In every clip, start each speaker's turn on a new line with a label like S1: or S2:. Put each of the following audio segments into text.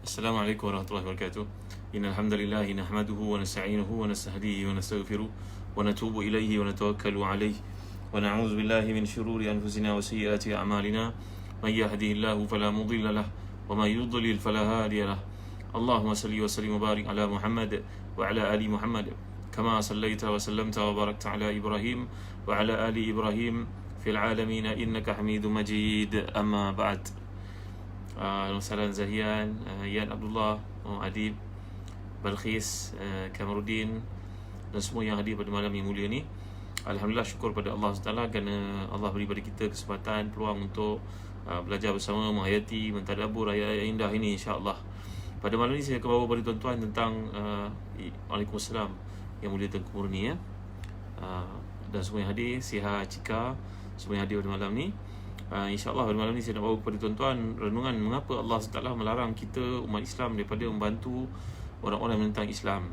S1: Assalamualaikum warahmatullahi wabarakatuh. Innal hamdalillah nahmaduhu wa nasta'inuhu wa nastahdihi wa nastaghfiruh wa natubu ilaihi wa natawakkalu alaihi wa na'udzu billahi min shururi anfusina wa sayyiati a'malina. May yahdihillahu fala mudilla lahu wa may yudlil fala hadiya lahu. Allahumma salli wa sallim wa barik ala Muhammad wa ala ali Muhammad kama sallaita wa sallamta wa barakta ala Ibrahim wa ala ali Ibrahim fil alamin innaka Hamidum Majid. Amma ba'd. Salam Zahian, Yan Abdullah, Adib, Balkhis, Kamarudin dan semua yang hadir pada malam yang mulia ni. Alhamdulillah, syukur pada Allah SWT kerana Allah beri pada kita kesempatan, peluang untuk belajar bersama, menghayati, mentadabbur ayat-ayat indah ini, insya-Allah. Pada malam ni saya akan bawa pada tuan-tuan tentang Waalaikumsalam yang mulia Tengku Murni, ya. Dan semua yang hadir, Siha, Cika, semua yang hadir pada malam ni. InsyaAllah pada malam ni saya nak bawa kepada tuan-tuan renungan mengapa Allah SWT melarang kita umat Islam daripada membantu orang-orang yang menentang Islam.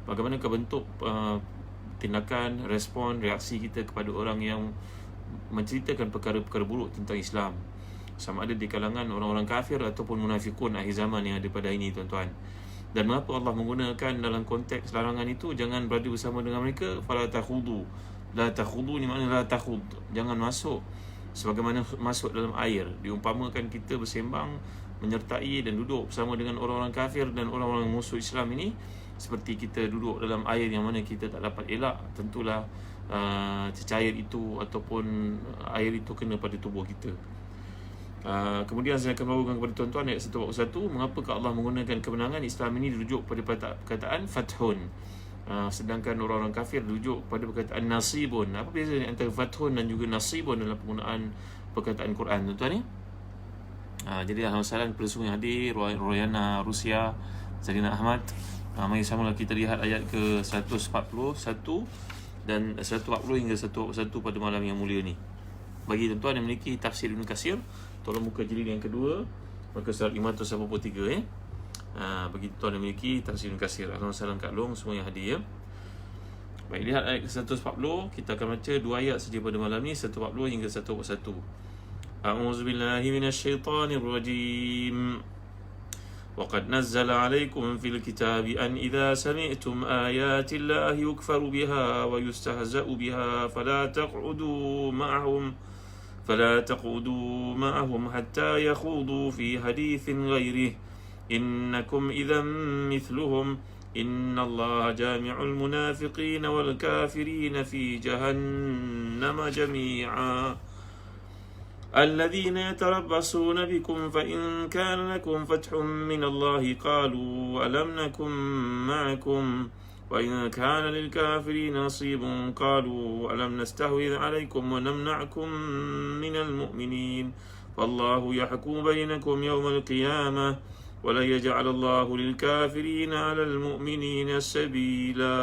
S1: Bagaimana bentuk tindakan, respon, reaksi kita kepada orang yang menceritakan perkara-perkara buruk tentang Islam, sama ada di kalangan orang-orang kafir ataupun munafikun akhir zaman yang ada pada ini, tuan-tuan. Dan mengapa Allah menggunakan dalam konteks larangan itu, jangan berada bersama dengan mereka. Fala takhudu. La takhudu ni makna la takhud, jangan masuk sebagaimana masuk dalam air. Diumpamakan kita bersembang, menyertai dan duduk bersama dengan orang-orang kafir dan orang-orang musuh Islam ini seperti kita duduk dalam air yang mana kita tak dapat elak. Tentulah cecair itu ataupun air itu kena pada tubuh kita. Kemudian saya akan bawakan kepada tuan-tuan ayat 141, mengapakah Allah menggunakan kemenangan Islam ini dirujuk pada perkataan fathun, sedangkan orang-orang kafir dirujuk pada perkataan nasibun. Apa beza antara fathun dan juga nasibun dalam penggunaan perkataan Quran, tuan-tuan ni? Jadi alhamdulillah kepada semua yang hadir, Royana, Rusia, Zarina Ahmad. Mari sama kita lihat ayat ke 141 dan 140 hingga 141 pada malam yang mulia ni. Bagi tuan-tuan yang memiliki tafsir Ibn Katsir, tolong buka jilid yang kedua, muka surat 583, ya. Bagi tuan yang memiliki tafsir Ibn Katsir. Alhamdulillah Kak Long, semua yang hadir, ya. Baik, lihat ayat 140. Kita akan baca dua ayat saja pada malam ni, 140 hingga 141. A'udzubillahi minasyaitanirrajim. وقد نزل عليكم في الكتاب أن إذا سمعتم آيات الله يكفر بها ويستهزأ بها فلا تقعدوا معهم حتى يخوضوا في حديث غيره إنكم إذا مثلهم إن الله جامع المنافقين والكافرين في جهنم جميعا الذين يتربصون بكم فإن كان لكم فتح من الله قالوا ألم نكن معكم وإن كان للكافرين نصيب قالوا ألم نستحوذ عليكم ونمنعكم من المؤمنين فالله يحكم بينكم يوم القيامة ولا يجعل الله للكافرين على المؤمنين سبيلا.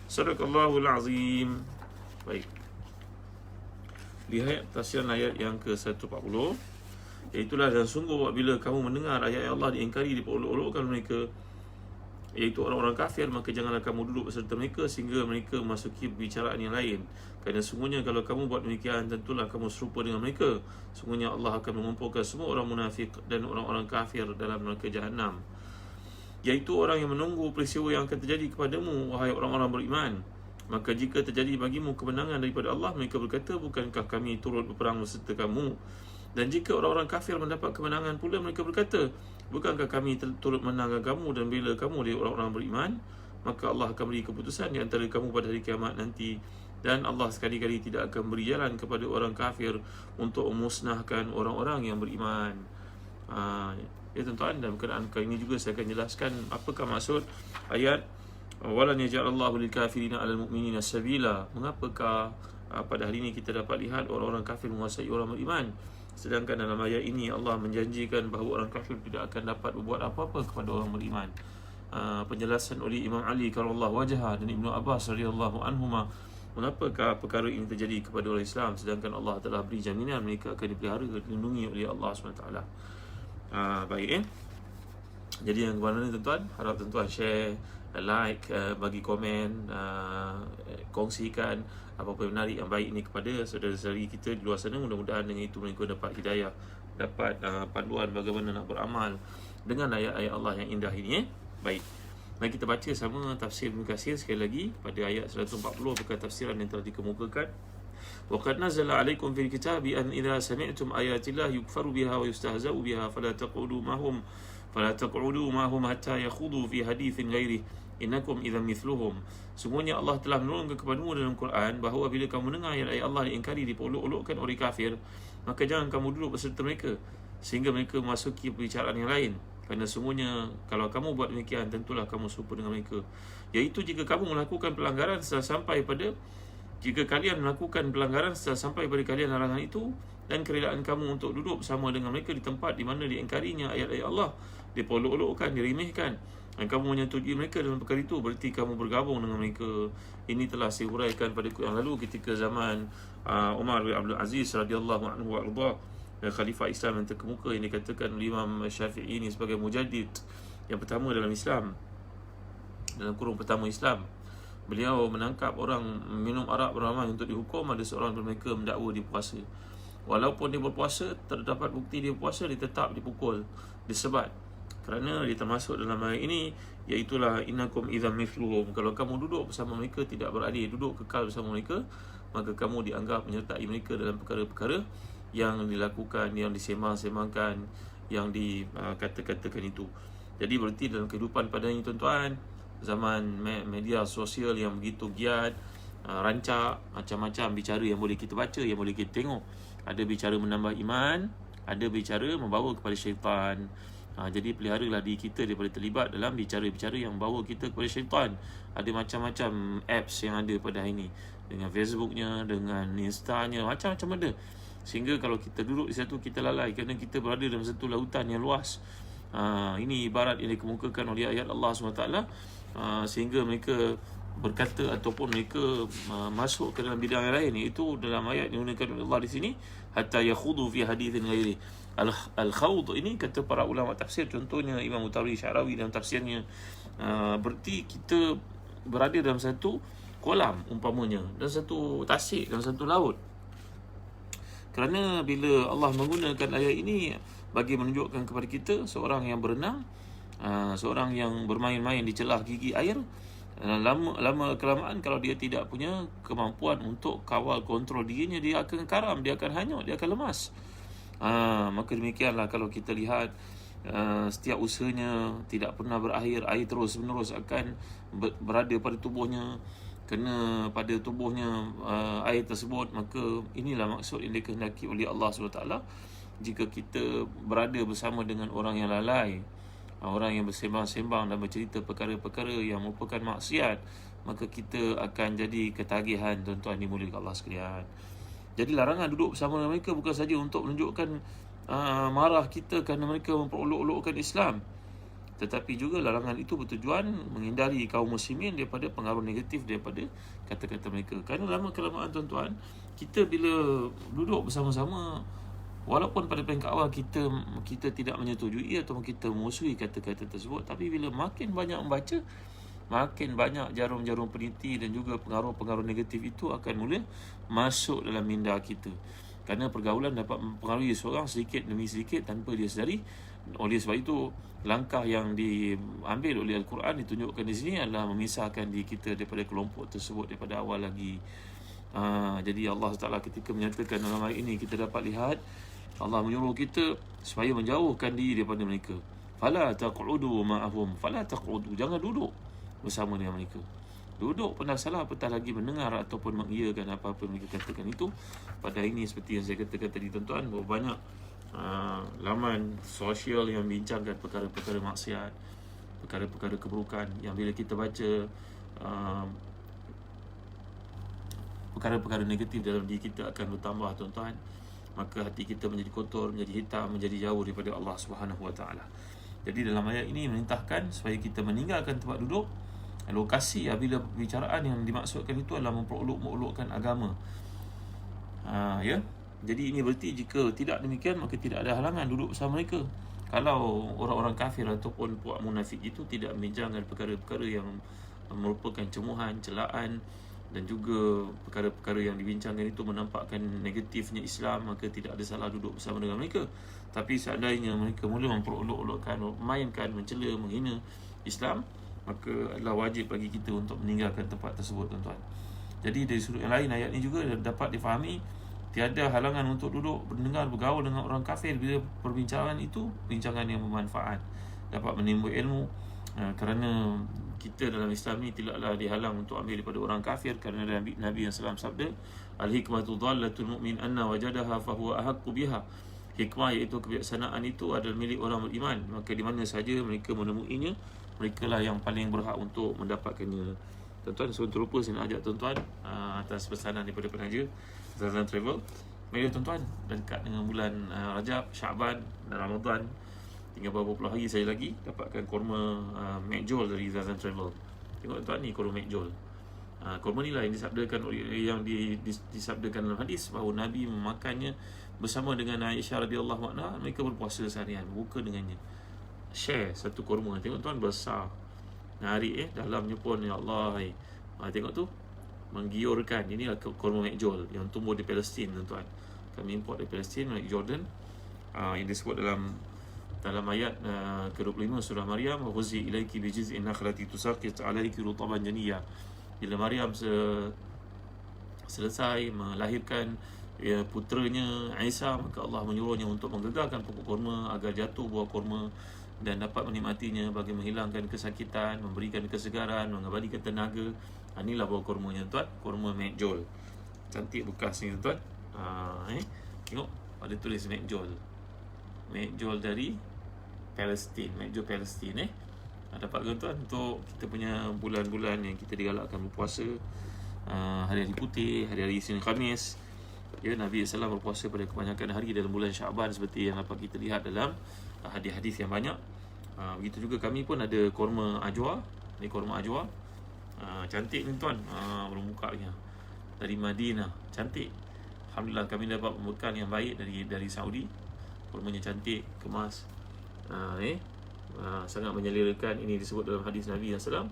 S1: صدق الله العظيم. Baik, lihat tafsiran ayat yang ke-140, iaitulah, dan sungguh apabila kamu mendengar ayat Allah diingkari, diperolok-olokkan mereka, iaitu orang-orang kafir, maka janganlah kamu duduk beserta mereka sehingga mereka memasuki perbicaraan yang lain. Kerana sungguhnya kalau kamu buat demikian, tentulah kamu serupa dengan mereka. Sungguhnya Allah akan mengumpulkan semua orang munafik dan orang-orang kafir dalam neraka Jahannam, iaitu orang yang menunggu peristiwa yang akan terjadi kepadamu, wahai orang-orang beriman. Maka jika terjadi bagimu kemenangan daripada Allah, mereka berkata, bukankah kami turut berperang beserta kamu? Dan jika orang-orang kafir mendapat kemenangan pula, mereka berkata, bukankah kami turut menangkan kamu dan bela kamu dari orang-orang beriman? Maka Allah akan beri keputusan di antara kamu pada hari kiamat nanti. Dan Allah sekali-kali tidak akan beri jalan kepada orang kafir untuk memusnahkan orang-orang yang beriman. Ya tuan-tuan, dalam berkenaan kali ini juga saya akan jelaskan apakah maksud ayat walan yaj'alallahu lil kafirina 'alal mu'minina sabila. Mengapakah pada hari ini kita dapat lihat orang-orang kafir menguasai orang beriman, sedangkan dalam ayat ini Allah menjanjikan bahawa orang kafir tidak akan dapat berbuat apa-apa kepada orang beriman. Penjelasan oleh Imam Ali karramallahu wajhah dan Ibnu Abbas radhiyallahu anhuma, mengapakah perkara ini terjadi kepada orang Islam sedangkan Allah telah beri jaminan mereka akan dipelihara, dilindungi oleh Allah SWT. Baik, jadi yang kemana ni tuan-tuan, harap tuan-tuan share, like, bagi komen, kongsikan apa-apa yang menarik yang baik ini kepada saudara-saudari kita di luar sana. Mudah-mudahan dengan itu mereka dapat hidayah, dapat panduan bagaimana nak beramal dengan ayat-ayat Allah yang indah ini. Baik, mari kita baca sama tafsir Ibnu Katsir sekali lagi pada ayat 140 berkat tafsiran yang telah dikemukakan. Wa qad nazala 'alaikum fil kitabi an idza sami'tum ayatillah yukfaru biha wa yustahza'u biha fala taq'udu ma'hum hatta yakhudu fi haditsin ghairihi innakum idzan mithluhum. Sungguhnya Allah telah menurunkan kepadamu dalam Quran bahawa bila kamu mendengar ayat-ayat Allah diingkari, diperolok-olokkan oleh kafir, maka jangan kamu duduk beserta mereka sehingga mereka memasuki perbicaraan yang lain. Kerana sungguhnya kalau kamu buat demikian, tentulah kamu serupa dengan mereka. Iaitu jika kamu melakukan pelanggaran setelah sampai pada jika kalian melakukan pelanggaran setelah sampai pada kalian larangan itu, dan kerelaan kamu untuk duduk bersama dengan mereka di tempat di mana diingkarinya ayat-ayat Allah, diperolok-olokkan, diremehkan, dan kamu menyetujui mereka dalam perkara itu, berarti kamu bergabung dengan mereka. Ini telah saya huraikan pada yang lalu ketika zaman Umar bin Abdul Aziz radhiyallahu anhu warḍah, khalifah Islam yang terkemuka, yang dikatakan Imam Syafi'i ini sebagai mujaddid yang pertama dalam Islam, dalam kurung pertama Islam. Beliau menangkap orang minum arak beramai untuk dihukum. Ada seorang dari mereka mendakwa dia puasa. Walaupun dia berpuasa, terdapat bukti dia puasa, dia tetap dipukul, disebat, kerana dia termasuk dalam ayat ini, iaitulah innakum idzam mithluhum. Kalau kamu duduk bersama mereka, tidak beradil, duduk kekal bersama mereka, maka kamu dianggap menyertai mereka dalam perkara-perkara yang dilakukan, yang disembang-sembangkan, yang dikata-katakan itu. Jadi berarti dalam kehidupan pada ini tuan-tuan, zaman media sosial yang begitu giat, rancak, macam-macam bicara yang boleh kita baca, yang boleh kita tengok. Ada bicara menambah iman, ada bicara membawa kepada syaitan. Jadi peliharalah diri kita daripada terlibat dalam bicara-bicara yang membawa kita kepada syaitan. Ada macam-macam apps yang ada pada hari ini, dengan Facebooknya, dengan Instanya, macam-macam ada. Sehingga kalau kita duduk di satu, kita lalai kerana kita berada dalam satu lautan yang luas. Ini ibarat yang dikemukakan oleh ayat Allah SWT, sehingga mereka berkata ataupun mereka masuk ke dalam bidang yang lain. Itu dalam ayat yang digunakan oleh Allah di sini, hatta yakhudu fi haditsin ghairi. Al-khawd ini kata para ulama tafsir, contohnya Imam Utawi Syarawi dalam tafsirnya, berarti kita berada dalam satu kolam umpamanya, dalam satu tasik, dalam satu laut. Kerana bila Allah menggunakan ayat ini bagi menunjukkan kepada kita seorang yang berenang, seorang yang bermain-main di celah gigi air, lama kelamaan kalau dia tidak punya kemampuan untuk kawal kontrol dirinya, dia akan karam, dia akan hanyut, dia akan lemas. Maka demikianlah kalau kita lihat setiap usahanya tidak pernah berakhir, air terus menerus akan berada pada tubuhnya, kena pada tubuhnya air tersebut. Maka inilah maksud yang dikehendaki oleh Allah SWT. Jika kita berada bersama dengan orang yang lalai, orang yang bersembang-sembang dan bercerita perkara-perkara yang merupakan maksiat, maka kita akan jadi ketagihan, tuan-tuan dimuliakan Allah sekalian. Jadi larangan duduk bersama dengan mereka bukan saja untuk menunjukkan marah kita kerana mereka memperolok-olokkan Islam, tetapi juga larangan itu bertujuan menghindari kaum muslimin daripada pengaruh negatif daripada kata-kata mereka. Kerana lama kelamaan tuan-tuan, kita bila duduk bersama-sama, walaupun pada peringkat awal kita tidak menyetujui ataupun kita memusuhi kata-kata tersebut, tapi bila makin banyak membaca, makin banyak jarum-jarum peniti dan juga pengaruh-pengaruh negatif itu akan mula masuk dalam minda kita. Kerana pergaulan dapat mempengaruhi seorang sedikit demi sedikit tanpa dia sedari. Oleh sebab itu, langkah yang diambil oleh Al-Quran ditunjukkan di sini adalah memisahkan diri kita daripada kelompok tersebut daripada awal lagi. Jadi Allah Taala ketika menyatakan dalam ayat ini, kita dapat lihat Allah menyuruh kita supaya menjauhkan diri daripada mereka. Fala taq'udu ma'ahum, fala taq'udu, jangan duduk bersama dengan mereka. Duduk pun dah salah, apatah lagi mendengar ataupun mengiyakan apa-apa mereka katakan itu. Pada ini seperti yang saya katakan tadi tuan-tuan, bahawa banyak laman sosial yang membincangkan perkara-perkara maksiat, perkara-perkara keburukan, yang bila kita baca perkara-perkara negatif dalam diri kita akan bertambah tuan-tuan. Maka hati kita menjadi kotor, menjadi hitam, menjadi jauh daripada Allah SWT. Jadi dalam ayat ini memerintahkan supaya kita meninggalkan tempat duduk, lokasi bila bicaraan yang dimaksudkan itu adalah memperolok-olokkan agama. Ya. Jadi ini berarti jika tidak demikian, maka tidak ada halangan duduk bersama mereka. Kalau orang-orang kafir ataupun puak munafik itu tidak membincangkan perkara-perkara yang merupakan cemuhan, celaan, dan juga perkara-perkara yang dibincangkan itu menampakkan negatifnya Islam, maka tidak ada salah duduk bersama dengan mereka. Tapi seandainya mereka mula memperolok-olokkan, mainkan, mencela, menghina Islam, maka adalah wajib bagi kita untuk meninggalkan tempat tersebut, tuan-tuan. Jadi dari sudut yang lain, ayat ini juga dapat difahami tiada halangan untuk duduk, mendengar, bergaul dengan orang kafir bila perbincangan itu bincangan yang bermanfaat, dapat menimba ilmu. Kerana kita dalam Islam ni tidaklah dihalang untuk ambil daripada orang kafir, kerana Nabi yang salam sabda, al-hikmatu dhallatul mu'min anna wajadaha fahuwa ahaqqu biha. Hikmah iaitu kebijaksanaan itu adalah milik orang beriman, maka di mana saja mereka menemuinya, mereka lah yang paling berhak untuk mendapatkannya. Tuan-tuan, sebelum terlupa saya nak ajak tuan-tuan atas pesanan daripada penaja Zazan Travel. Mari tuan-tuan, dekat dengan bulan Rajab, Syaban dan Ramadan, tinggal beberapa puluh hari saya lagi dapatkan kurma McJowl dari Zazan Travel. Tengok tuan, ni kurma McJowl. Kurma ni lah yang disabdakan disabdakan dalam hadis bahawa Nabi memakannya bersama dengan Aisyah radhiyallahu anha. Mereka berpuasa seharian, buka dengannya, share satu kurma. Tengok tuan, besar, menarik dalamnya pun, ya Allah. Tengok tu, menggiurkan. Inilah kurma McJowl yang tumbuh di Palestin, tuan-tuan. Kami import dari Palestin, dari Jordan. Yang disebut dalam ayat ke-25 surah Maryam, wa huzi ilaiki bi jiz'in nakhlati tusaqit 'alaiki rutaban janiyya. Bila Maryam selesai melahirkan puteranya Isa, maka Allah menyuruhnya untuk menggegarkan pokok kurma agar jatuh buah kurma dan dapat menikmatinya bagi menghilangkan kesakitan, memberikan kesegaran, mengabadikan tenaga. Inilah buah kurmanya, tuan, kurma McJowl. Cantik bekas ni, tuan. Tengok, ada tulis McJowl. McJowl dari Palestin, McJowl Palestin. Dapat ke, tuan, untuk kita punya bulan-bulan yang kita digalakkan berpuasa, hari-hari putih, hari-hari Isnin Khamis. Nabi SAW berpuasa pada kebanyakan hari dalam bulan Syaban, seperti yang dapat kita lihat dalam hadis-hadis yang banyak. Begitu juga kami pun ada kurma ajwa. Ni kurma ajwa, cantik ni, tuan, bermukanya dari Madinah, cantik. Alhamdulillah kami dapat pembekal yang baik dari Saudi. Kurmanya cantik, kemas, sangat menyelerakan. Ini disebut dalam hadis Nabi SAW,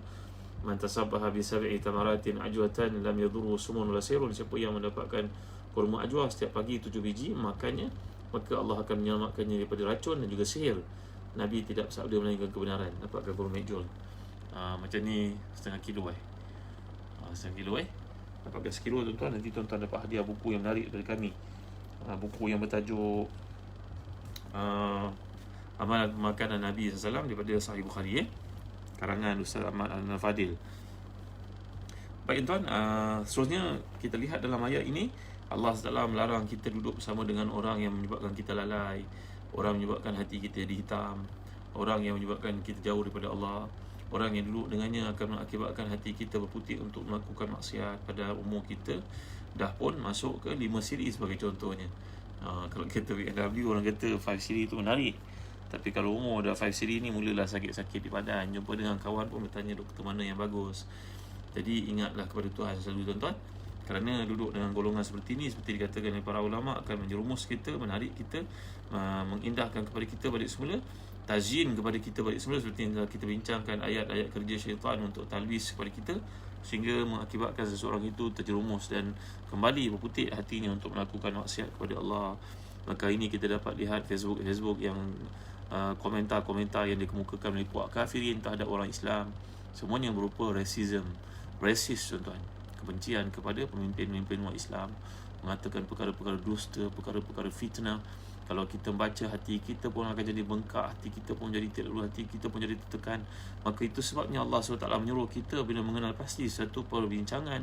S1: man tasabbaha bi sab'i tamaratin ajwatan lam yadurru sumun wala sirun. Siapa yang mendapatkan kurma ajwa setiap pagi 7 biji makannya, maka Allah akan menyelamatkannya daripada racun dan juga sihir. Nabi tidak bersabda melainkan kebenaran. Dapatkan kurma McJowl macam ni, setengah kilo setengah kilo dapatkan sekilo, tuan-tuan. Nanti tuan-tuan dapat hadiah buku yang menarik dari kami, buku yang bertajuk Amalan Makanan Nabi SAW daripada Sahih Bukhari, karangan Ustaz Ahmad Al-Fadil. Baik, tuan, seterusnya kita lihat dalam ayat ini, Allah SWT melarang kita duduk bersama dengan orang yang menyebabkan kita lalai, orang menyebabkan hati kita jadi hitam, orang yang menyebabkan kita jauh daripada Allah. Orang yang duduk dengannya akan mengakibatkan hati kita berputih untuk melakukan maksiat. Pada umur kita dah pun masuk ke 5 siri sebagai contohnya. Kalau kita BMW, orang kata 5 siri itu menarik. Tapi kalau umur dah 5 siri ni, mulalah sakit-sakit di badan. Jumpa dengan kawan pun bertanya doktor mana yang bagus. Jadi ingatlah kepada Tuhan selalu, tuan-tuan. Kerana duduk dengan golongan seperti ini, seperti dikatakan oleh para ulama, akan menjerumus kita, menarik kita, mengindahkan kepada kita balik semula, tazyin kepada kita balik semula, seperti yang kita bincangkan ayat-ayat kerja syaitan untuk talbis kepada kita, sehingga mengakibatkan seseorang itu terjerumus dan kembali berputik hatinya untuk melakukan maksiat kepada Allah. Maka ini kita dapat lihat Facebook yang komentar-komentar yang dikemukakan oleh puak kafirin terhadap orang Islam, semuanya berupa racism, tuan-tuan, kebencian kepada pemimpin-pemimpin umat Islam, mengatakan perkara-perkara dusta, perkara-perkara fitnah. Kalau kita baca, hati kita pun akan jadi bengkak, hati kita pun jadi tidak lulu, hati kita pun jadi tertekan. Maka itu sebabnya Allah SWT menyuruh kita bila mengenal pasti satu perbincangan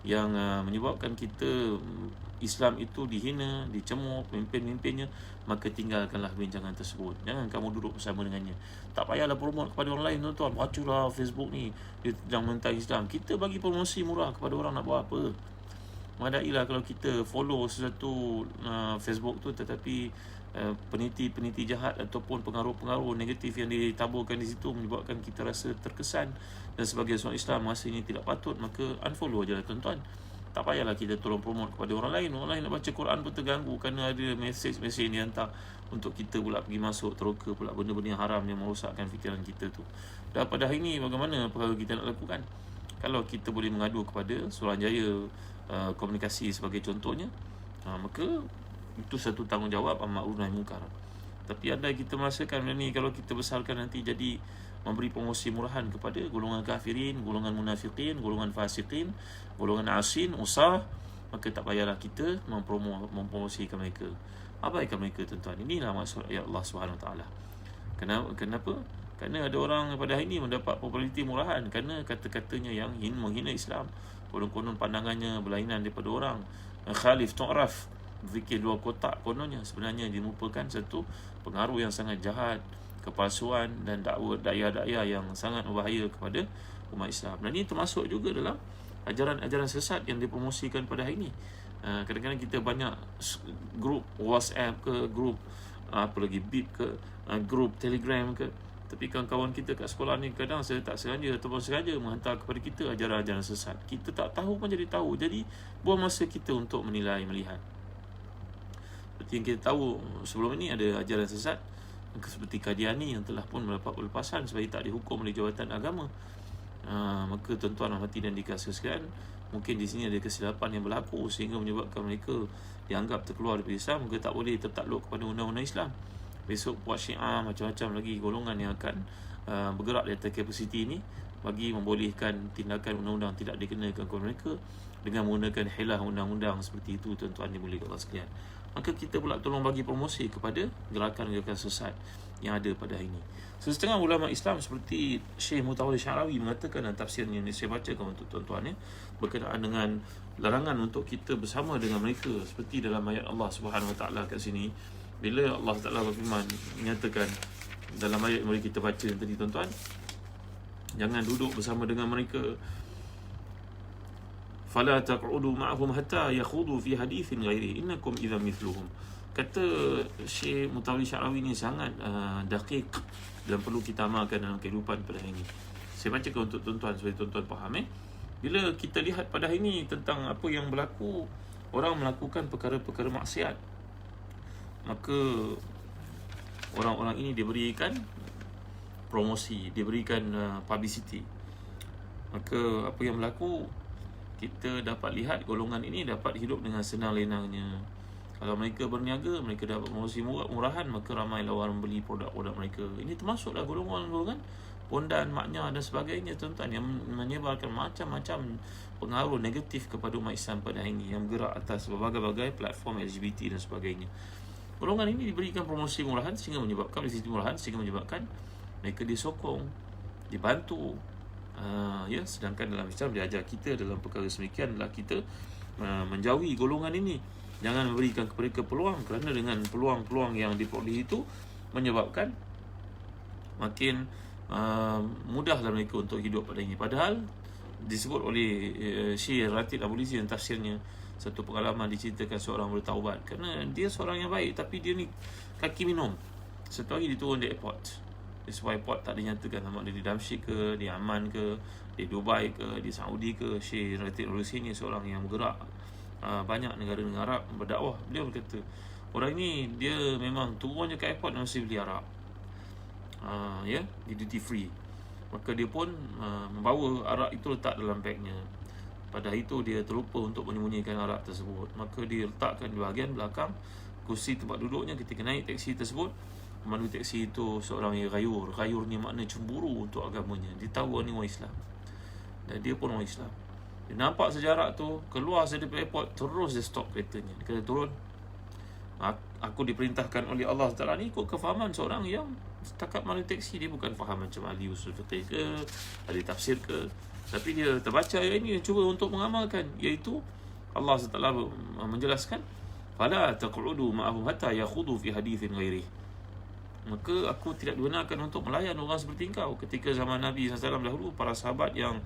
S1: yang menyebabkan kita Islam itu dihina, dicemooh pemimpin-pemimpinnya, maka tinggalkanlah bincangan tersebut. Jangan kamu duduk bersama dengannya. Tak payahlah promote kepada orang lain, tuan-tuan. Bacalah Facebook ni, dia sedang menentang Islam. Kita bagi promosi murah kepada orang, nak buat apa? Madailah kalau kita follow sesuatu Facebook tu, tetapi peniti-peniti jahat ataupun pengaruh-pengaruh negatif yang ditaburkan di situ menyebabkan kita rasa terkesan dan sebagai seorang Islam rasa ini tidak patut, maka unfollow je lah, tuan-tuan. Tak payahlah kita tolong promote kepada orang lain. Orang lain nak baca Quran pun terganggu kerana ada mesej-mesej yang dihantar untuk kita pula pergi masuk, teroka pula benda-benda yang haram yang merosakkan fikiran kita tu. Dan pada hari ini bagaimana perkara kita nak lakukan? Kalau kita boleh mengadu kepada Suruhanjaya Komunikasi sebagai contohnya, maka itu satu tanggungjawab amar ma'ruf nahi munkar. Tapi andai kita merasakan benda ni kalau kita besarkan nanti jadi memberi promosi murahan kepada golongan kafirin, golongan munafiqin, golongan fasiqin, golongan asin, usah, maka tak payahlah kita mempromosikan mereka, abaikan mereka tuan-tuan. Inilah maksud ayat Allah SWT. Kenapa? Kerana ada orang pada hari ini mendapat populariti murahan kerana kata-katanya yang menghina Islam. Konon-konon pandangannya berlainan daripada orang. Khalif tu'raf, berfikir dua kotak kononnya. Sebenarnya dia merupakan satu pengaruh yang sangat jahat, kepalsuan dan daya-daya yang sangat berbahaya kepada umat Islam. Dan ini termasuk juga dalam ajaran-ajaran sesat yang dipromosikan pada hari ini. Kadang-kadang kita banyak grup WhatsApp ke, grup Bip ke, grup Telegram ke. Tapi kawan-kawan kita kat sekolah ni kadang saya tak sengaja ataupun sengaja menghantar kepada kita ajaran-ajaran sesat. Kita tak tahu pun jadi tahu. Jadi buang masa kita untuk menilai, melihat. Seperti yang kita tahu sebelum ini ada ajaran sesat seperti Qadiani yang telah pun mendapat pelepasan sebab tak dihukum oleh jawatan agama. Maka tuan-tuan hati dan dikasih sekalian, mungkin di sini ada kesilapan yang berlaku sehingga menyebabkan mereka dianggap terkeluar dari Islam, maka tak boleh tertakluk kepada undang-undang Islam. Besok buat Syiah, macam-macam lagi golongan yang akan bergerak di atas kapasiti ini bagi membolehkan tindakan undang-undang tidak dikenakan kepada mereka dengan menggunakan hilah undang-undang seperti itu, tuan-tuan dimuliakan Allah sekalian. Maka kita pula tolong bagi promosi kepada gerakan-gerakan sesat yang ada pada hari ini. Setengah ulama Islam seperti Syekh Mutawalli Sya'rawi mengatakan dalam tafsirnya yang saya bacakan untuk tuan-tuan ya, berkenaan dengan larangan untuk kita bersama dengan mereka seperti dalam ayat Allah Subhanahu Wa Taala kat sini. Bila Allah Ta'ala berfirman, menyatakan dalam ayat yang boleh kita baca tadi tuan-tuan, jangan duduk bersama dengan mereka. Fala taq'udu ma'hum hatta yakhudu fi hadithin ghairi innakum idza mithluhum. Kata Syekh Mutawalli Sya'rawi ni sangat daqiq dan perlu kita amalkan dalam kehidupan pada hari ini. Saya bacakan untuk tuan-tuan supaya tuan-tuan faham. Bila kita lihat pada hari ini tentang apa yang berlaku, orang melakukan perkara-perkara maksiat, maka orang-orang ini diberikan promosi, diberikan publicity. Maka apa yang berlaku, kita dapat lihat golongan ini dapat hidup dengan senang lenangnya. Kalau mereka berniaga, mereka dapat promosi murahan, maka ramai orang membeli produk-produk mereka. Ini termasuklah golongan-golongan pondan, maknya dan sebagainya tuan-tuan, yang menyebarkan macam-macam pengaruh negatif kepada umat Islam pada hari ini, yang bergerak atas berbagai-bagai platform LGBT dan sebagainya. Golongan ini diberikan promosi murahan sehingga menyebabkan mereka disokong, dibantu. Sedangkan dalam Islam diajar kita dalam perkara semikian adalah kita menjauhi golongan ini. Jangan memberikan kepada mereka peluang, kerana dengan peluang-peluang yang diperoleh itu menyebabkan makin mudahlah mereka untuk hidup pada ini. Padahal disebut oleh Syekh Ratib Abulizi dan tafsirnya, satu pengalaman diceritakan seorang bertaubat kerana dia seorang yang baik tapi dia ni kaki minum. Satu hari dia turun di airport. Di sebuah airport tak dinyatakan sama ada di Damsyik ke, di Amman ke, di Dubai ke, di Saudi ke. Syekh Ratib Abulizi ni seorang yang bergerak banyak negara-negara Arab berdakwah. Beliau berkata, orang ni dia memang turunnya ke airport masih beli arak, di duty free. Maka dia pun membawa arak itu letak dalam bagnya. Pada hari itu dia terlupa untuk menyembunyikan arak tersebut. Maka dia letakkan di bahagian belakang kursi tempat duduknya. Ketika naik teksi tersebut, pemandu teksi itu seorang yang gayur. Gayur ni makna cemburu untuk agamanya. Dia tahu ni orang Islam dan dia pun orang Islam. Dia nampak sejarak tu, keluar saja dari airport, terus dia stop keretanya. Dia kata, turun, aku diperintahkan oleh Allah Ta'ala ni ikut kefahaman seorang yang setakat mandu teksi. Dia bukan faham macam ahli usul fiqh ke, ahli tafsir ke, tapi dia terbaca ayat ini dan cuba untuk mengamalkan, iaitu Allah SWT menjelaskan, fala taq'udu ma'ahum hatta yakhudu fi hadithin ghairi. Maka aku tidak dibenarkan untuk melayan orang seperti engkau. Ketika zaman Nabi SAW dahulu, para sahabat yang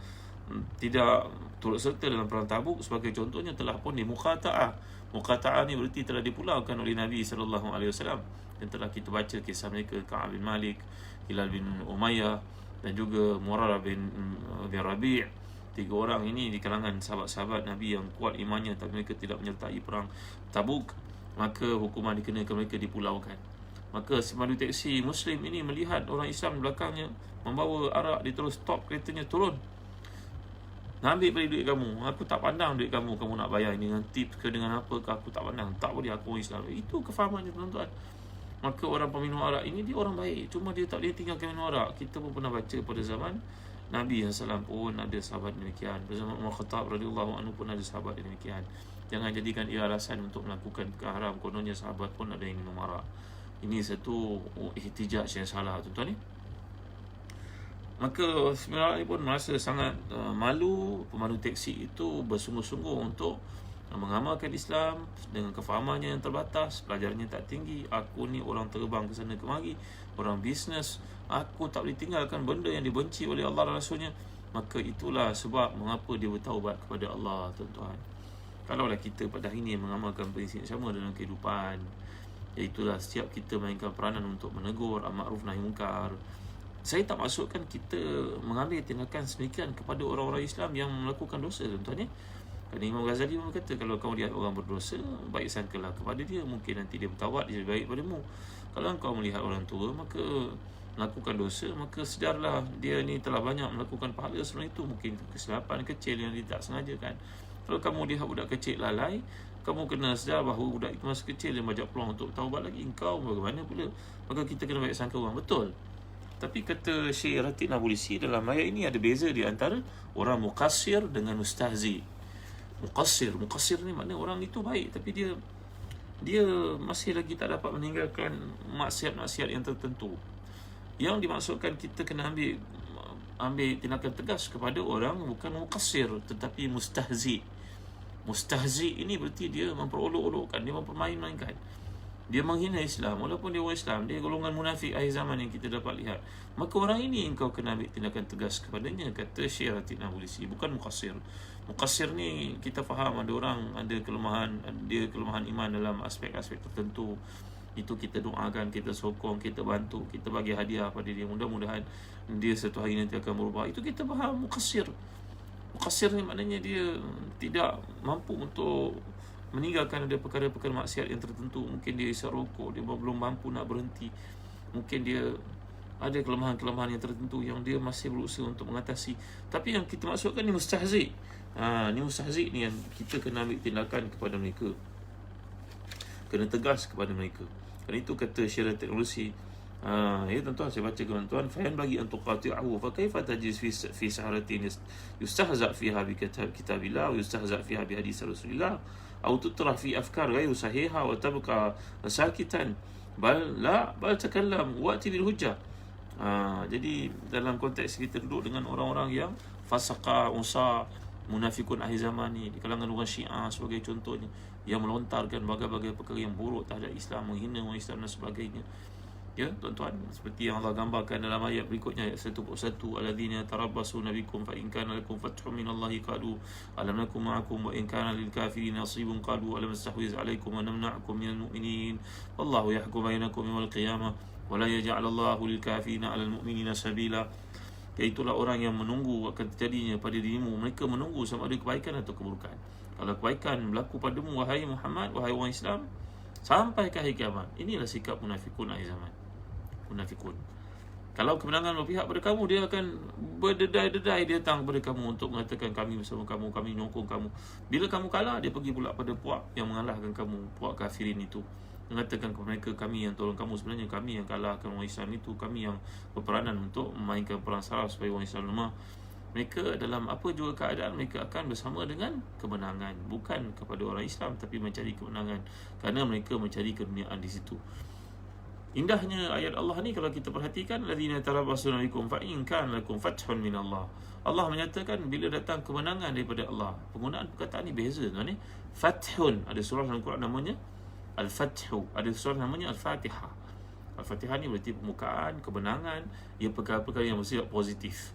S1: tidak turut serta dalam perang Tabuk sebagai contohnya telah pun di muqata'ah. Muqata'ah ni berarti telah dipulaukan oleh Nabi SAW, dan telah kita baca kisah mereka, Ka'ab bin Malik, Hilal bin Umayyah dan juga Murarah bin Rabi'. Tiga orang ini di kalangan sahabat-sahabat Nabi yang kuat imannya, tapi mereka tidak menyertai perang Tabuk. Maka hukuman dikenakan mereka, dipulaukan. Maka pemandu teksi Muslim ini melihat orang Islam di belakangnya membawa arak, dia terus stop keretanya, turun. Nak ambil balik duit kamu, aku tak pandang duit kamu nak bayar ini dengan tips ke dengan apa ke, aku tak pandang, tak boleh, aku orang Islam. Itu kefahamannya tuan-tuan. Maka orang peminum arak ini dia orang baik, cuma dia tak boleh tinggalkan minum arak. Kita pun pernah baca pada zaman Nabi SAW pun ada sahabat demikian. Pada zaman Umar Khattab radhiyallahu anhu pun ada sahabat demikian. Jangan jadikan ia alasan untuk melakukan perkara haram. Kononnya sahabat pun ada yang minum arak. Ini satu ihtijaj yang salah tuan-tuan ni. Maka sebenarnya pun merasa sangat malu. Pemandu teksi itu bersungguh-sungguh untuk mengamalkan Islam dengan kefahamannya yang terbatas, pelajarannya tak tinggi. Aku ni orang terbang ke sana kemari, orang bisnes, aku tak boleh tinggalkan benda yang dibenci oleh Allah dan Rasulnya. Maka itulah sebab mengapa dia bertaubat kepada Allah, tuan-tuan. Kalaulah kita pada hari ini mengamalkan prinsip sama dalam kehidupan, iaitulah setiap kita mainkan peranan untuk menegur al-ma'ruf nahi munkar. Saya tak maksudkan kita mengambil tindakan sedemikian kepada orang-orang Islam yang melakukan dosa, tuan-tuan ya. Kerana Imam Ghazali berkata, kalau kamu lihat orang berdosa, baik sangkalah kepada dia, mungkin nanti dia bertawad, dia lebih baik padamu. Kalau engkau melihat orang tua maka melakukan dosa, maka sedarlah dia ni telah banyak melakukan pahala sebelum itu, mungkin kesilapan kecil yang dia tak sengajakan. Kalau kamu lihat budak kecil lalai, kamu kena sedar bahawa budak itu masa kecil dia banyak peluang untuk taubat lagi, engkau bagaimana pula? Maka kita kena baik sangka orang, betul. Tapi kata Syekh Ratib Nabulsi, dalam ayat ini ada beza di antara orang muqassir dengan mustahzi. Muqassir ni maknanya orang itu baik, tapi dia masih lagi tak dapat meninggalkan maksiat-maksiat yang tertentu. Yang dimaksudkan kita kena ambil tindakan tegas kepada orang bukan muqassir tetapi mustahzi. Mustahzi ini berarti dia memperolok-olokkan, dia mempermain-mainkan, dia menghina Islam. Walaupun dia orang Islam, dia golongan munafik akhir zaman yang kita dapat lihat. Maka orang ini engkau kena ambil tindakan tegas kepadanya, kata Syekh Ratib Nabulsi, bukan muqassir. Muqassir ni kita faham ada orang ada kelemahan iman dalam aspek-aspek tertentu. Itu kita doakan, kita sokong, kita bantu, kita bagi hadiah pada dia, mudah-mudahan dia satu hari nanti akan berubah. Itu kita faham muqassir. Muqassir ni maknanya dia tidak mampu untuk meninggalkan ada perkara-perkara maksiat yang tertentu. Mungkin dia isap rokok, dia belum mampu nak berhenti, mungkin dia ada kelemahan-kelemahan yang tertentu yang dia masih berusaha untuk mengatasi. Tapi yang kita maksudkan ni mustahzi. Ni mustahzi ni yang kita kena ambil tindakan kepada mereka, kena tegas kepada mereka. Kerana itu kata Syekh Nabulsi, ya tuan-tuan, saya baca tuan-tuan, fa yan bagi an tuqati'ahu fa kaifa tajlis fi saharatin yustahza fiha bi kitabillah wa yustahza fiha bi hadis Rasulillah aw tutrah fi afkar ghayr sahiha wa tabqa sakitan bal takallam wa'ti bil hujjah. Jadi dalam konteks kita duduk dengan orang-orang yang fasaqah, usa, munafikun akhir zaman ni, di kalangan orang Syiah sebagai contohnya, yang melontarkan berbagai-bagai perkara yang buruk terhadap Islam, menghina orang Islam dan sebagainya. Ya tuan-tuan, seperti yang Allah gambarkan dalam ayat berikutnya, ayat 141, alladzina tarabbasuna bikum fa in kana lakum fathun minallahi qalu alam nakum ma'akum wa in kana lil kafirin nasibun qalu alam nastahwiz alaikum wa namna'akum minal mu'minin wallahu yahkum bainakum yawmal qiyamah wa la yaj'alallahu lil kafirina 'alal mu'minina sabila. Iaitulah orang yang menunggu akan terjadinya pada dirimu, mereka menunggu sama ada kebaikan atau keburukan. Kalau kebaikan berlaku padamu wahai Muhammad, wahai orang Islam, sampai ke hari kiamat. Inilah sikap munafikun akhir zaman. Munafikun, kalau kemenangan berpihak pada kamu, dia akan berdedai-dedai datang kepada kamu untuk mengatakan kami bersama kamu, kami menyokong kamu. Bila kamu kalah, dia pergi pula pada puak yang mengalahkan kamu, puak kafirin itu, mengatakan kepada mereka, kami yang tolong kamu, sebenarnya kami yang kalahkan orang Islam itu, kami yang berperanan untuk memainkan perang saraf supaya orang Islam lemah. Mereka dalam apa juga keadaan, mereka akan bersama dengan kemenangan, bukan kepada orang Islam tapi mencari kemenangan, kerana mereka mencari keduniaan di situ. Indahnya ayat Allah ni kalau kita perhatikan, alladzina tarabbasuna bikum fa in kana lakum fathun min Allah. Allah menyatakan bila datang kemenangan daripada Allah. Penggunaan perkataan ni beza tuan ni. Fathun, ada surah dalam Quran namanya Al-Fathu, ada surah namanya Al-Fatihah. Al-Fatihah ni berarti permukaan, kemenangan, ia perkara-perkara yang bersifat positif.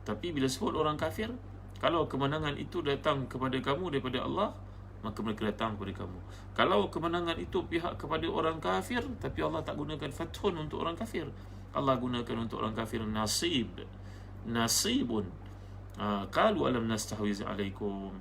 S1: Tapi bila sebut orang kafir, kalau kemenangan itu datang kepada kamu daripada Allah, maka mereka datang kepada kamu. Kalau kemenangan itu pihak kepada orang kafir, tapi Allah tak gunakan fathun untuk orang kafir, Allah gunakan untuk orang kafir nasibun. Qalu alam nastahwiz alaikum.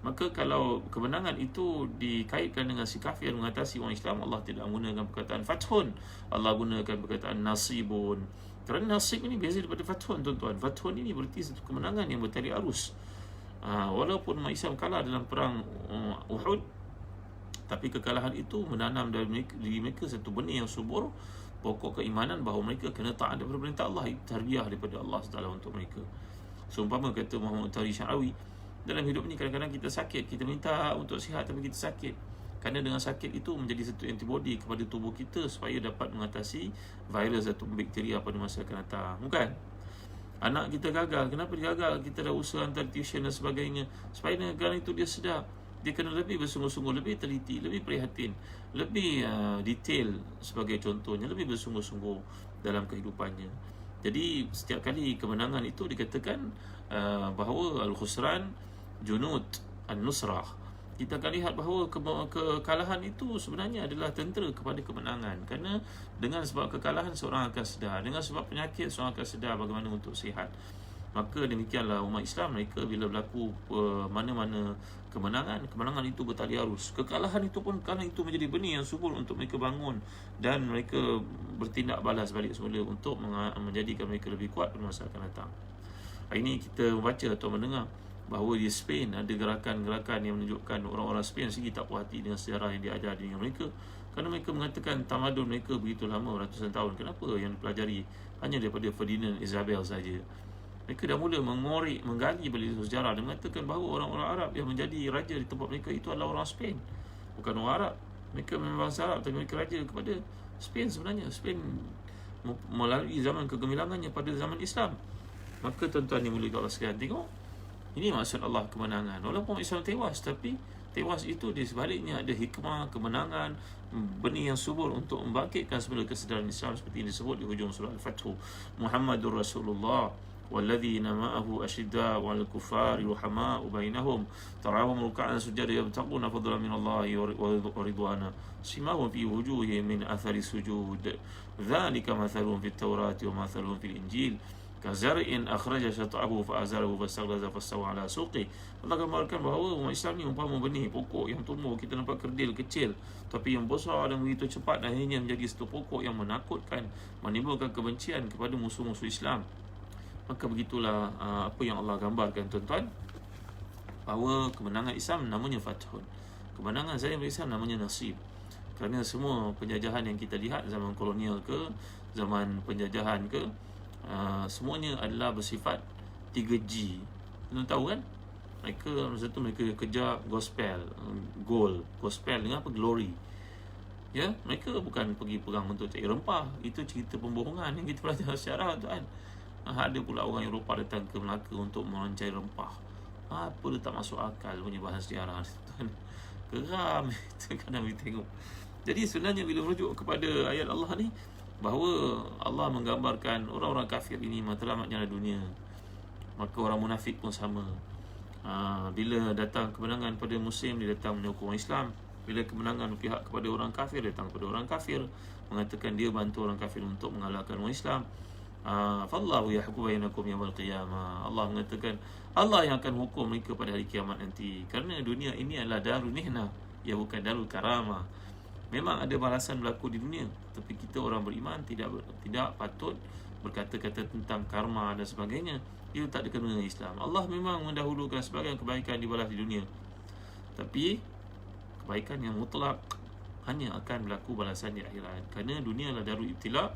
S1: Maka kalau kemenangan itu dikaitkan dengan si kafir mengatasi orang Islam, Allah tidak menggunakan perkataan fathun, Allah gunakan perkataan nasibun. Kerana nasib ini biasa daripada fathun tuan-tuan. Fathun ini berarti satu kemenangan yang bertali arus. Walaupun umat Islam kalah dalam perang Uhud, tapi kekalahan itu menanam dalam diri mereka satu benih yang subur, pokok keimanan bahawa mereka kena taat daripada perintah Allah. Tarbiyah daripada Allah SWT untuk mereka. Seumpama kata Muhammad Tari Syarawi, dalam hidup ni kadang-kadang kita sakit, kita minta untuk sihat tapi kita sakit. Kerana dengan sakit itu menjadi satu antibody kepada tubuh kita supaya dapat mengatasi virus atau bakteria pada masa akan datang. Bukan? Anak kita gagal, kenapa dia gagal? Kita dah usaha hantar tuition dan sebagainya. Supaya negara itu dia sedar, dia kena lebih bersungguh-sungguh, lebih teliti, lebih prihatin, lebih detail sebagai contohnya, lebih bersungguh-sungguh dalam kehidupannya. Jadi setiap kali kemenangan itu dikatakan bahawa al-khusran junud an-nusrah. Kita akan lihat bahawa kekalahan itu sebenarnya adalah tentera kepada kemenangan. Kerana dengan sebab kekalahan seorang akan sedar, dengan sebab penyakit seorang akan sedar bagaimana untuk sihat. Maka demikianlah umat Islam, mereka bila berlaku mana-mana kemenangan itu bertali arus. Kekalahan itu pun kerana itu menjadi benih yang subur untuk mereka bangun, dan mereka bertindak balas balik semula untuk menjadikan mereka lebih kuat pada masa akan datang. Hari ini kita membaca atau mendengar bahawa di Spain ada gerakan-gerakan yang menunjukkan orang-orang Spain sendiri tak puas hati dengan sejarah yang diajar dengan mereka, kerana mereka mengatakan tamadun mereka begitu lama, ratusan tahun. Kenapa yang dipelajari hanya daripada Ferdinand Isabel saja? Mereka dah mula mengorek, menggali balik sejarah dan mengatakan bahawa orang-orang Arab yang menjadi raja di tempat mereka itu adalah orang Spain, bukan orang Arab. Mereka memang bangsa Arab, tapi mereka raja kepada Spain sebenarnya. Spain melalui zaman kegemilangannya pada zaman Islam. Maka tuan-tuan yang mulia Allah sekalian, tengok, ini maksud Allah kemenangan. Walaupun Islam tewas, tapi tewas itu di sebaliknya ada hikmah, kemenangan, benih yang subur untuk membangkitkan semula kesedaran Islam seperti yang disebut di hujung surah Al-Fathu. Muhammadur Rasulullah walladzina ma'ahu asyiddaa'u 'alal kuffari ruhamaa'u bainahum tarahum ruk'an sujada yabtaquna fadlan minallahi wa ridwana simahum fi wujuhihim min athari sujud dzalika mathaluhum fit taurati wa mathaluhum fil injil kazar'in akhraja syata'ahu fa'azarahu fastaghlaza fastawa 'ala suqi. Allah gambarkan bahawa umat Islam ni umpama benih pokok yang tumbuh, kita nampak kerdil kecil tapi yang besar dan begitu cepat, dan akhirnya menjadi satu pokok yang menakutkan, menimbulkan kebencian kepada musuh-musuh Islam. Maka begitulah apa yang Allah gambarkan, tuan-tuan, bahawa kemenangan Islam namanya Fathun. Kemenangan saya Islam namanya Nasib. Kerana semua penjajahan yang kita lihat, zaman kolonial ke, zaman penjajahan ke, semuanya adalah bersifat 3G. Tuan tahu kan? Masa tu mereka kejar gospel, goal, gospel dengan apa? Glory. Ya, mereka bukan pergi perang untuk cari rempah. Itu cerita pembohongan yang kita belajar sejarah, tuan. Ada pula orang Eropah datang ke Melaka untuk mencari rempah. Apa dia tak masuk akal punya bahas sejarah, tuan. Geram kadang kita tengok. Jadi sebenarnya bila merujuk kepada ayat Allah ni, bahawa Allah menggambarkan orang-orang kafir ini matlamatnya dunia, maka orang munafik pun sama. Bila datang kemenangan pada Muslim, dia datang menyokong Islam. Bila kemenangan pihak kepada orang kafir, datang kepada orang kafir, mengatakan dia bantu orang kafir untuk mengalahkan orang Islam. Fallahu yahkum bainakum yaumil qiyamah. Allah mengatakan Allah yang akan hukum mereka pada hari kiamat nanti. Kerana dunia ini adalah darul nihna, ia bukan darul karamah. Memang ada balasan berlaku di dunia, tapi kita orang beriman tidak patut berkata-kata tentang karma dan sebagainya. Itu tak ada kena dengan Islam. Allah memang mendahulukan sebagian kebaikan dibalas di dunia, tapi kebaikan yang mutlak hanya akan berlaku balasan di akhirat. Kerana dunia adalah darul ibtila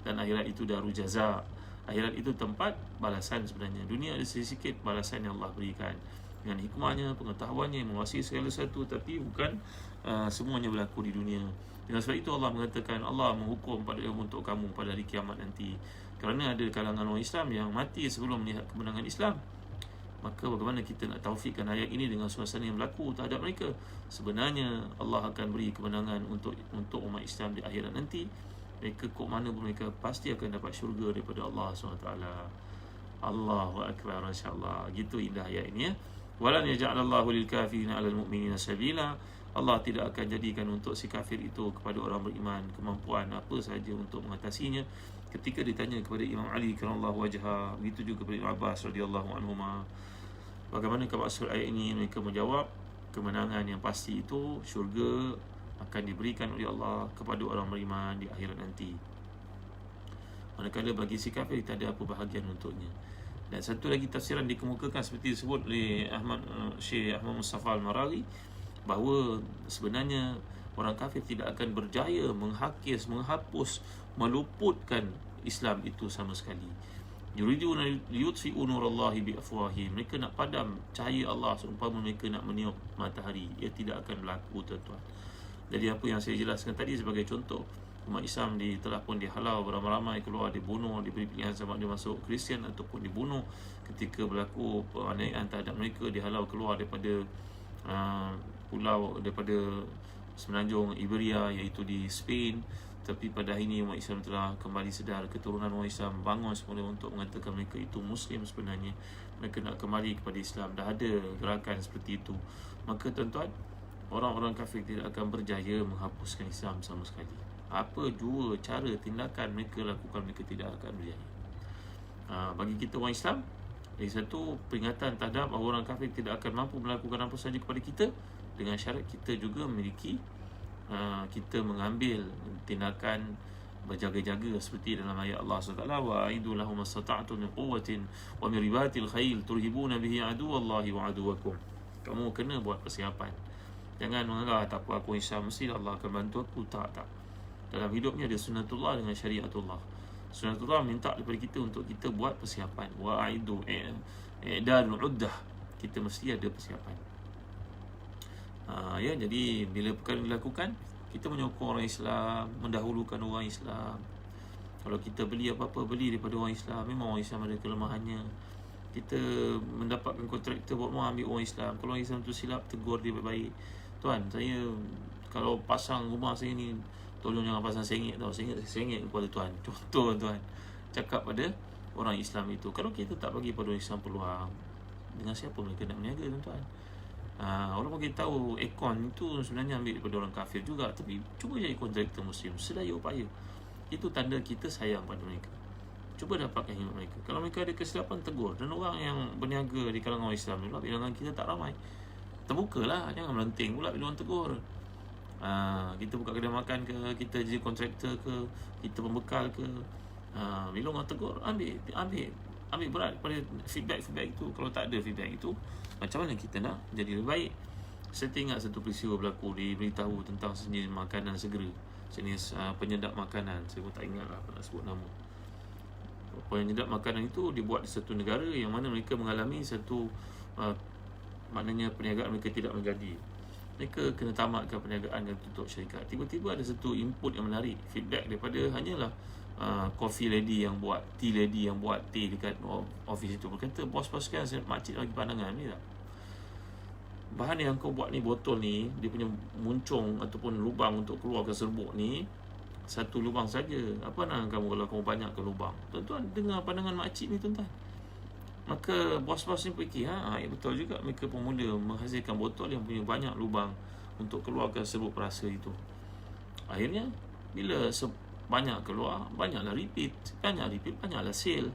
S1: dan akhirat itu darul jaza. Akhirat itu tempat balasan sebenarnya. Dunia ada sedikit balasan yang Allah berikan dengan hikmahnya, pengetahuannya yang menguasai segala sesuatu, tapi bukan semuanya berlaku di dunia. Dengan sebab itu Allah mengatakan Allah menghukum untuk kamu pada hari kiamat nanti. Kerana ada kalangan orang Islam yang mati sebelum melihat kemenangan Islam. Maka bagaimana kita nak taufikkan ayat ini dengan suasana yang berlaku terhadap mereka? Sebenarnya Allah akan beri kemenangan untuk umat Islam di akhirat nanti. Mereka kok mana pun mereka pasti akan dapat syurga daripada Allah SWT. Allahu Akbar, insyaAllah. Gitu indah ayat ini, ya. Walan yaja'alallahu lil kafirina 'alal mu'minina sabila. Allah tidak akan jadikan untuk si kafir itu kepada orang beriman kemampuan apa sahaja untuk mengatasinya. Ketika ditanya kepada Imam Ali karramallahu wajhah, begitu juga kepada Ibn Abbas radhiyallahu anhuma, bagaimana maksud ayat ini, mereka menjawab kemenangan yang pasti itu syurga akan diberikan oleh Allah kepada orang beriman di akhirat nanti. Manakala bagi si kafir tak ada apa bahagian untuknya. Dan satu lagi tafsiran dikemukakan seperti disebut oleh Syekh Ahmad Mustafa Al-Maraghi, bahawa sebenarnya orang kafir tidak akan berjaya menghapus, meluputkan Islam itu sama sekali. Yuriduna liyutfi'u nurallahi biafwahihim. Mereka nak padam cahaya Allah seumpama mereka nak meniup matahari. Ia tidak akan berlaku, tuan-tuan. Jadi apa yang saya jelaskan tadi sebagai contoh, umat Islam telah pun dihalau beramai-ramai keluar, dibunuh, diberi pilihan sama dia masuk Kristian ataupun dibunuh. Ketika berlaku penganiayaan terhadap mereka, dihalau keluar daripada pulau, daripada semenanjung Iberia, iaitu di Spain. Tapi pada hari ini umat Islam telah kembali sedar, keturunan umat Islam bangun semula untuk mengatakan mereka itu Muslim sebenarnya. Mereka nak kembali kepada Islam. Dah ada gerakan seperti itu. Maka tuan-tuan, orang-orang kafir tidak akan berjaya menghapuskan Islam sama sekali. Apa jua cara tindakan mereka lakukan, mereka tidak akan berjaya. Bagi kita orang Islam, lagi satu peringatan terhadap orang kafir tidak akan mampu melakukan apa sahaja kepada kita, dengan syarat kita juga memiliki kita mengambil tindakan berjaga-jaga seperti dalam ayat Allah SWT, wa aidu lahum mastata'tum min quwwatin wa min ribatil khail turhibuna bihi aduwallahi wa aduwakum. Kamu kena buat persiapan. Jangan menganggap tak apa, aku Islam mesti Allah akan bantu aku. Tak. Dalam hidupnya ada sunnatullah dengan syariatullah. Sunnatullah minta daripada kita untuk kita buat persiapan. Wa aidu i'dadul uddah. Kita mesti ada persiapan. Jadi bila perkara dilakukan, kita menyokong orang Islam, mendahulukan orang Islam. Kalau kita beli apa-apa, beli daripada orang Islam. Memang orang Islam ada kelemahannya. Kita mendapatkan kontraktor buat rumah, ambil orang Islam. Kalau orang Islam tu silap, tegur dia baik-baik. Tuan, saya kalau pasang rumah saya ni, tolong jangan pasang sengit tau. Sengit kepada tuan. Contoh tuan, cakap pada orang Islam itu. Kalau kita tak bagi pada orang Islam peluang, dengan siapa mereka nak berniaga, tuan-tuan? Orang bagi tahu aircon itu sebenarnya ambil daripada orang kafir juga, tapi cuba jadi kontraktor Muslim sedaya upaya. Itu tanda kita sayang pada mereka. Cuba dapatkan hidup mereka. Kalau mereka ada kesilapan, tegur. Dan orang yang berniaga di kalangan orang Islam pula, bilangan kita tak ramai, terbukalah, jangan melenting pula bila orang tegur. Kita buka kedai makan ke, kita jadi kontraktor ke, kita pembekal ke, bila orang tegur, ambil berat pada feedback itu. Kalau tak ada feedback itu, macam mana kita nak jadi lebih baik? Saya ingat satu peristiwa berlaku, diberitahu tentang sejenis makanan segera, jenis penyedap makanan. Saya pun tak ingat lah apa nak sebut nama. Penyedap makanan itu dibuat di satu negara yang mana mereka mengalami satu maknanya perniagaan mereka tidak menjadi. Mereka kena tamatkan perniagaan dan tutup syarikat. Tiba-tiba ada satu input yang menarik, feedback daripada hanyalah coffee lady yang buat, tea lady yang buat tea dekat office itu. Berkata, bos-bos kan, makcik bagi pandangan ni tak, bahan yang kau buat ni, botol ni, dia punya muncung ataupun lubang untuk keluarkan serbuk ni, satu lubang saja. Apa nak kamu kalau kamu banyakkan lubang? Tuan-tuan dengar pandangan makcik ni, tuan-tuan. Maka bos-bos ni fikir, betul juga, mereka pun mula menghasilkan botol yang punya banyak lubang untuk keluarkan serbuk perasa itu. Akhirnya bila banyak keluar, banyaklah repeat, banyaklah sale.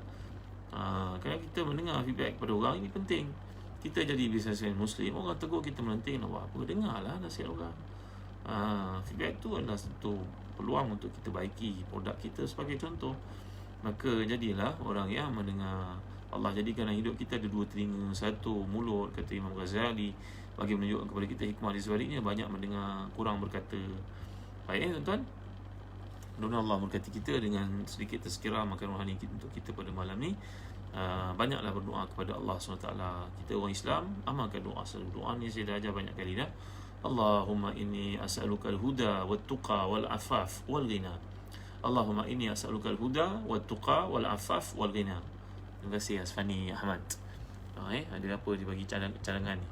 S1: Kerana kita mendengar feedback pada orang, ini penting. Kita jadi businessman Muslim, orang tegur kita melenting, nak buat apa? Dengarlah nasihat orang. Feedback tu adalah satu peluang untuk kita baiki produk kita sebagai contoh. Maka jadilah orang yang mendengar. Allah jadikan dalam hidup kita ada dua telinga, satu mulut, kata Imam Ghazali, bagi menunjukkan kepada kita hikmah di sebaliknya. Banyak mendengar, kurang berkata. Baik, tuan-tuan, mudah-mudahan Allah memberkati kita dengan sedikit tazkirah makan rohani untuk kita pada malam ni. Banyaklah berdoa kepada Allah SWT. Kita orang Islam, amalkan doa selalu. Doa ni saya dah ajar banyak kali dah. Allahumma inni as'aluka al-huda wat-tuqa wal-afaf wal-ghina. Allahumma inni as'aluka al-huda wat-tuqa wal-afaf wal-ghina. Terima kasih Asfani Ahmad. Ada apa dia bagi cadangan ni?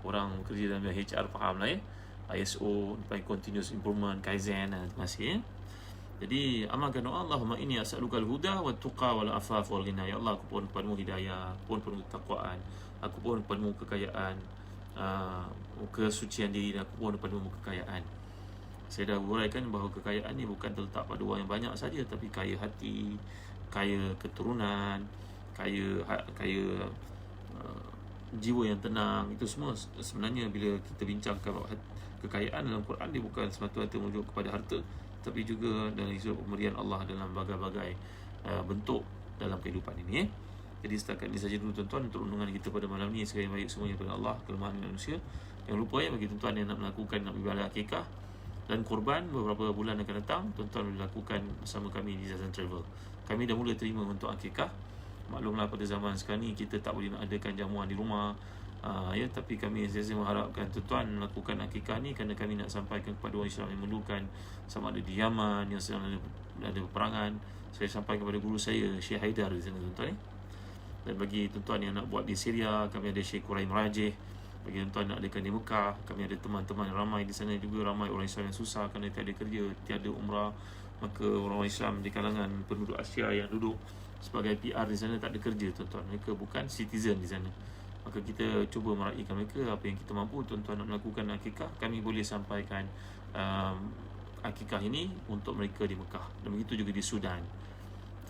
S1: Orang kerja dalam HR faham lah ya. ISO, continuous improvement, Kaizen. Terima kasih ya. Jadi amalkan doa, Allahumma inni as'aluka al-huda wat-tuqa wal-afaf wal-ghina. Ya Allah, aku pohon padamu hidayah, pohon padamu ketakwaan, aku pohon padamu kekayaan, kesucian diri, dan aku pohon padamu kekayaan. Saya dah uraikan bahawa kekayaan ni bukan terletak pada orang yang banyak saja, tapi kaya hati, kaya keturunan, kaya jiwa yang tenang. Itu semua sebenarnya bila kita bincangkan kekayaan dalam Quran, dia bukan semata-mata merujuk kepada harta, tapi juga dalam isu pemberian Allah dalam berbagai-bagai bentuk dalam kehidupan ini. Jadi setakat ini saja dulu tuan-tuan untuk renungan kita pada malam ni. Segala yang baik semuanya daripada Allah, kelemahan manusia. Jangan lupa ya, bagi tuan-tuan yang nak melakukan nak beribadah akikah dan kurban beberapa bulan akan datang, tuan-tuan boleh lakukan bersama kami di Zazan Travel. Kami dah mula terima untuk akikah. Maklumlah pada zaman sekarang ni kita tak boleh nak adakan jamuan di rumah, ya, tapi kami saya mengharapkan tuan-tuan melakukan akikah ni kerana kami nak sampaikan kepada orang Islam yang memerlukan, sama ada di Yaman yang sedang ada peperangan. Saya sampaikan kepada guru saya Syekh Haidar di sana tuan-tuan. Dan bagi tuan-tuan yang nak buat di Syria, kami ada Syekh Quraim Rajih. Bagi tuan-tuan nak adakan di Mekah, kami ada teman-teman ramai di sana juga, ramai orang Islam yang susah kerana tiada kerja, tiada umrah. Maka orang Islam di kalangan penduduk Asia yang duduk sebagai PR di sana tak ada kerja tuan-tuan, mereka bukan citizen di sana. Maka kita cuba meraihkan mereka apa yang kita mampu. Tuan-tuan nak melakukan akikah, kami boleh sampaikan akikah ini untuk mereka di Mekah, dan begitu juga di Sudan.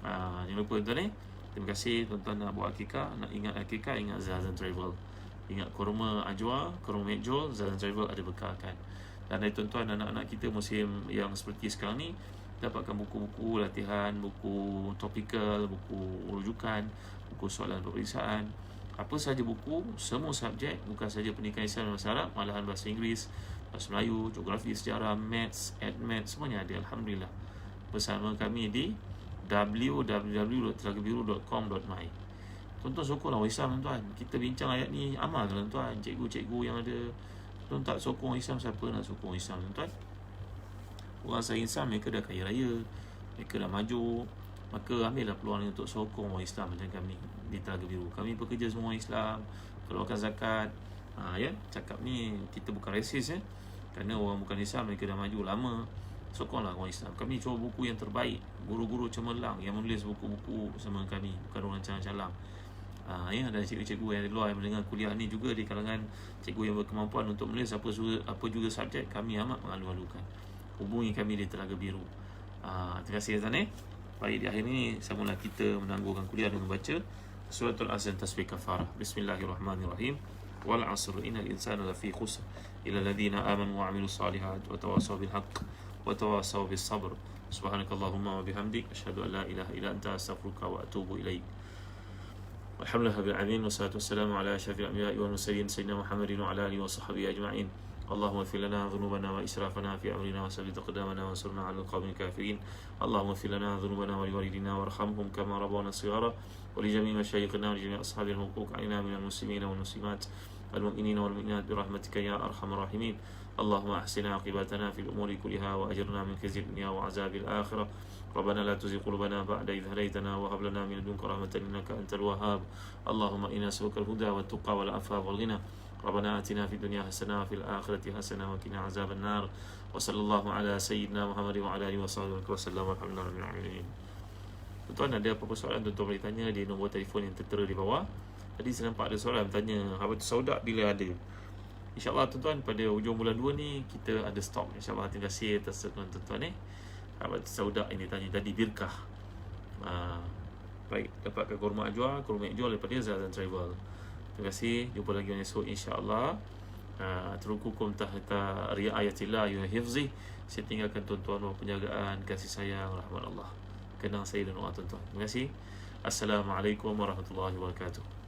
S1: Jangan lupa tuan-tuan. Terima kasih tuan-tuan nak buat akikah, nak ingat akikah, ingat Zazan Travel. Ingat kurma ajwa, kurma mekjol, Zazan Travel ada bekalkan. Dan dari tuan-tuan, anak-anak kita musim yang seperti sekarang ni dapatkan buku-buku latihan, buku topikal, buku rujukan, buku soalan peperiksaan, apa saja buku, semua subjek, bukan saja pendidikan Islam dan bahasa Arab, malahan bahasa Inggeris, bahasa Melayu, geografi, sejarah, maths, maths, semuanya ada, alhamdulillah. Bersama kami di www.telagabiru.com.my. Tuan-tuan sokonglah orang Islam tuan-tuan. Kita bincang ayat ni, amal tuan-tuan. Cikgu-cikgu yang ada, tuan tak sokong Islam, siapa nak sokong Islam tuan-tuan? Orang asal Islam mereka dah kaya raya, mereka dah maju. Maka ambillah peluang untuk sokong orang Islam macam kami di Telaga Biru. Kami bekerja semua orang Islam, keluarkan zakat. Ya, cakap ni kita bukan resis ya. Kerana orang bukan Islam mereka dah maju lama. Sokonglah orang Islam. Kami cuba buku yang terbaik, guru-guru cemerlang yang menulis buku-buku bersama kami, bukan orang calang-calang. Ya, dan cikgu-cikgu yang di luar yang mendengar kuliah ni juga di kalangan cikgu yang berkemampuan untuk menulis apa juga subjek, kami amat mengalu-alukan. Hubungi kami di Telaga Biru. Terima kasih tuan. Baik, di akhir ini semula kita menangguhkan kuliah dengan membaca Suratul Asr tasbih kafarah. Bismillahirrahmanirrahim. Wal 'asr innal insana lafi khusr illa alladhina amanu wa 'amilus solihat wa tawassaw bil haqq wa tawassaw bis sabr. Subhanakallahumma wa bihamdik asyhadu an la ilaha illa anta astaghfiruka wa atubu ilaik. Alhamdulillah rabbil alamin wassalatu wassalamu ala asyrafil anbiya'i wal mursalin sayyidina Muhammadin wa ala alihi wa sahbihi ajma'in. Allahumma ighfir lana dhunubana wa israfana fi amrina wa sabbit aqdamana wa ansurna 'alal qawmil kafirin. Allahumma ighfir lana dhunubana wa liwalidina warhamhum kama rabbawna shighara wa li jami'i masyayikhina wa li jami'i ashabil huquq 'alaina minal muslimina wal muslimat wal mu'minina wal mu'minat bi rahmatika ya arhamar rahimin. Allahumma ahsina 'aqibatana fil umuri kulliha wa ajirna min khizyid dunya wa 'adzabil akhirah. ربنا لا تزغ قلوبنا بعد إذ هديتنا وهب لنا من لدنك رحمة إنك أنت الوهاب. اللهم إنا نسألك الهدى والتقى والعفاف والغنى. ربنا آتنا في الدنيا حسنة وفي الآخرة حسنة وقنا عذاب النار. وصلى الله على سيدنا محمد وعلى آله وصحبه وسلم والحمد لله رب العالمين. Tuan-tuan ada apa-apa soalan tuan-tuan boleh tanya di nombor telefon yang tertera di bawah. Tadi saya nampak ada soalan tanya Habatus Sauda bila ada. InsyaAllah tuan-tuan pada hujung bulan 2 ni kita ada stok. InsyaAllah terima kasih atas tuan-tuan Habatus Sauda ini tanya tadi birkah. Baik, dapatkan kurma ajwa, kurma mekjol daripada Zazan Travel. Terima kasih, jumpa lagi esok insya-Allah. Terukukum tahta riayatillah wa hifzi. Saya tinggalkan tuan-tuan bahwa penjagaan, kasih sayang, rahmat Allah. Kenang saya dan doa tuan-tuan. Terima kasih. Assalamualaikum warahmatullahi wabarakatuh.